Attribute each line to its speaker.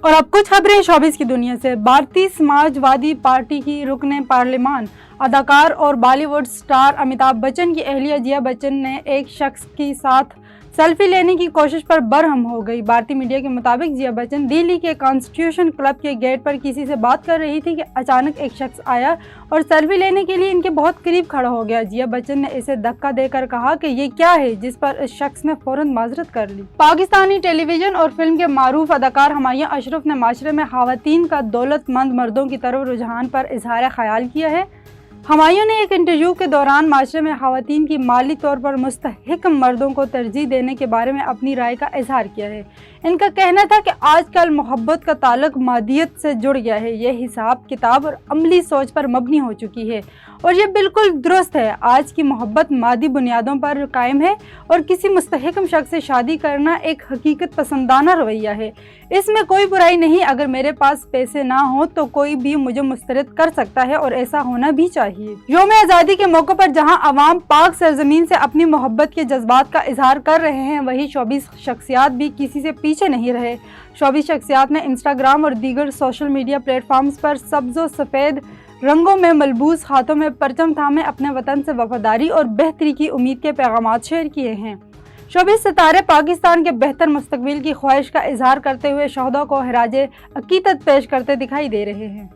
Speaker 1: और अब कुछ खबरें शोबिस की दुनिया से। भारतीय समाजवादी पार्टी की रुकने पार्लियामान अदाकार और बॉलीवुड स्टार अमिताभ बच्चन की अहलिया जिया बच्चन ने एक शख्स के साथ सेल्फी लेने की कोशिश पर बरहम हो गई। भारतीय मीडिया के मुताबिक जिया बच्चन दिल्ली के कॉन्स्टिट्यूशन क्लब के गेट पर किसी से बात कर रही थी कि अचानक एक शख्स आया और सेल्फी लेने के लिए इनके बहुत करीब खड़ा हो गया। जिया बच्चन ने इसे धक्का देकर कहा कि ये क्या है, जिस पर इस शख्स ने फौरन माजरत कर ली। पाकिस्तानी टेलीविजन और फिल्म के मारूफ अदाकार हुमायूं अशरफ ने माशरे में खवातीन का दौलतमंद मर्दों की तरफ रुझान पर इजहार ख्याल किया है। हुमायूं ने एक इंटरव्यू के दौरान माशरे में खवातीन की माली तौर पर मुस्तहिकम मर्दों को तरजीह देने के बारे में अपनी राय का इजहार किया है। इनका कहना था कि आजकल मोहब्बत का ताल्लुक मादियत से जुड़ गया है, यह हिसाब किताब और अमली सोच पर मबनी हो चुकी है और ये बिल्कुल दुरुस्त है। आज की मोहब्बत मादी बुनियादों पर कायम है और किसी मुस्तहिकम शख्स से शादी करना एक हकीकत पसंदाना रवैया है। इसमें कोई बुराई नहीं। अगर मेरे पास पैसे ना हो तो कोई भी मुझे मुस्तरद कर सकता है और ऐसा होना भी चाहिए। यौम आज़ादी के मौके पर जहां अवाम पाक सरजमीन से अपनी मोहब्बत के जज्बात का इजहार कर रहे हैं, वहीं शोबिस शख्सियात भी किसी से पीछे नहीं रहे। शोबिस शख्सियात ने इंस्टाग्राम और दीगर सोशल मीडिया प्लेटफॉर्म्स पर सब्ज और सफ़ेद रंगों में मलबूस, हाथों में परचम थामे अपने वतन से वफादारी और बेहतरी की उम्मीद के पैगाम शेयर किए हैं। शोबिस सितारे पाकिस्तान के बेहतर मुस्तकबिल की ख्वाहिश का इजहार करते हुए शोहदा को खराज अकीदत पेश करते दिखाई दे रहे हैं।